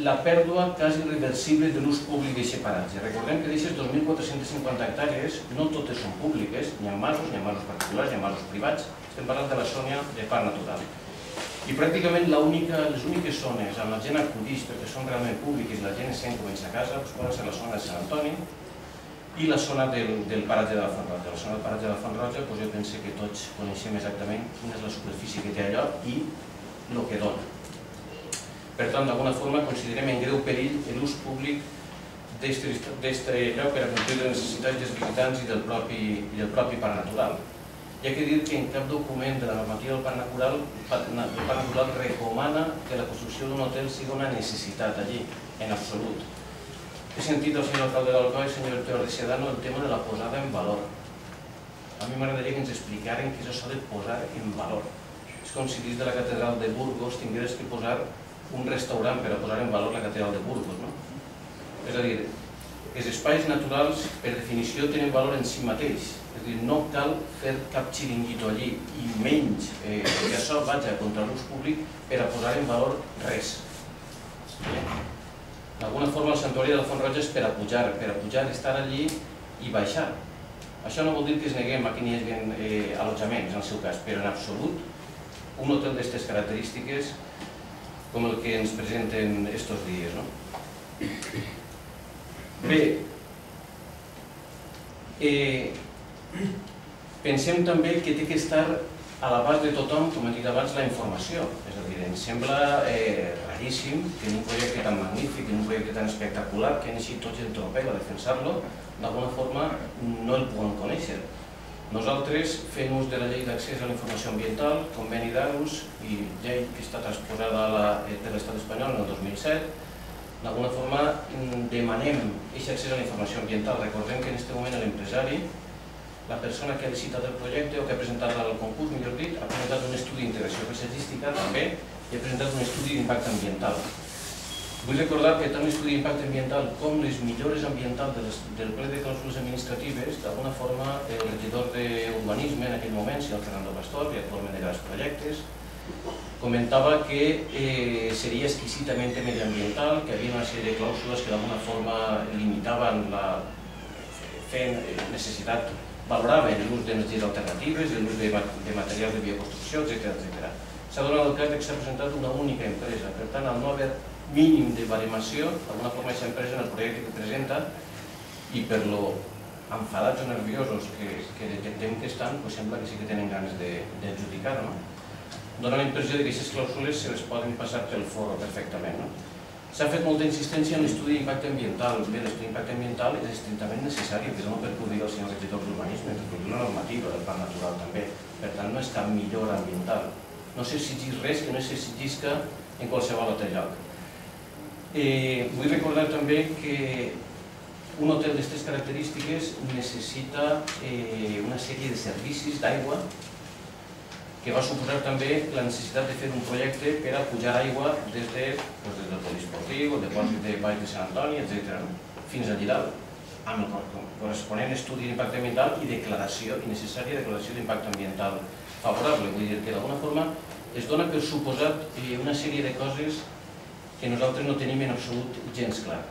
la pèrdua quasi irreversible de l'ús públic d'aquest paratge. Recordem que d'aquestes 2.450 hectàrees no totes són públiques, n'hi ha masos particulars, n'hi ha masos privats, estem parlant de la zona de parc natural. I pràcticament les úniques zones on la gent acudeix perquè són realment públiques i la gent es sent com a casa poden ser la zona de Sant Antoni i la zona del paratge de la Font Roja. La zona del paratge de la Font Roja jo penso que tots coneixem exactament quina és la superfície que té allò i el que dona. Per tant, d'alguna forma, considerem en greu perill l'ús públic d'aquest lloc per a complir les necessitats dels visitants i del propi parc natural. Hi ha que dir que en cap document de la normativa del parc natural recomana que la construcció d'un hotel sigui una necessitat allí, en absolut. He sentit al senyor alcalde d'Alcoi, senyor Teodor de Sedano, el tema de la posada en valor. A mi m'agradaria que ens explicaren què és això de posar en valor. És com si dins de la catedral de Burgos tingués que posar un restaurant per a posar en valor la catedral de Burgos. És a dir, els espais naturals, per definició, tenen valor en si mateix. És a dir, no cal fer cap xiringuito allí i menys que això vagi contra l'ús públic per a posar en valor res. D'alguna forma, el santuari de la Font Roja és per a pujar, estar allí i baixar. Això no vol dir que es neguem a que n'hi hagi allotjaments, en el seu cas, però en absolut un hotel d'aquestes característiques com el que ens presenten estos dies. Bé, pensem també que té que estar a l'abast de tothom, com he dit abans, la informació. És a dir, ens sembla raríssim que en un projecte tan magnífic, en un projecte tan espectacular, que han eixit tots en tropel a defensar-lo, d'alguna forma no el puguem conèixer. Nosaltres fem ús de la llei d'accés a la informació ambiental, conveni d'Aarhus i llei que està transposada per l'estat espanyol en el 2007. D'alguna forma demanem aquest accés a la informació ambiental. Recordem que en aquest moment l'empresari, la persona que ha licitat el projecte o que ha presentat el concurs, millor dit, ha presentat un estudi d'integració paisatgística també i ha presentat un estudi d'impacte ambiental. Vull recordar que tant l'estudi d'impacte ambiental com les millores ambientals del ple de clàusules administratives, d'alguna forma el regidor d'Urbanisme en aquell moment, el Fernando Pastor, i actualment de grans projectes, comentava que seria exquisitament mediambiental, que hi havia una sèrie de clàusules que d'alguna forma limitaven fent necessitat, valoraven l'ús d'energies alternatives, l'ús de materials de bioconstrucció, etc. S'ha donat el cas que s'ha presentat una única empresa, per tant, al no haver mínim de baremació, d'alguna forma aquesta empresa en el projecte que presenta i per lo enfadats o nerviosos que detectem que estan, sembla que sí que tenen ganes d'adjudicar-ho. Dóna la impressió que aquestes clàusules se les poden passar pel forro perfectament. S'ha fet molta insistència en l'estudi d'impacte ambiental. Bé, l'estudi d'impacte ambiental és estrictament necessari, que no per cobrir el senyor regidor d'Urbanisme, per cobrir la normativa del parc natural també. Per tant, no és cap millora ambiental. No s'exigís res que no s'exigisca en qualsevol altre lloc. Vull recordar també que un hotel d'aquestes característiques necessita una sèrie de servicis d'aigua que va suposar també la necessitat de fer un projecte per a pujar aigua des del poliesportiu, el depòsit de Baix de Sant Antoni, etc., fins a Lliral, amb el corresponent estudi d'impacte ambiental i necessària declaració d'impacte ambiental favorable. Vull dir que d'alguna forma es dona per suposat una sèrie de coses que nosaltres no tenim en absolut gens clar.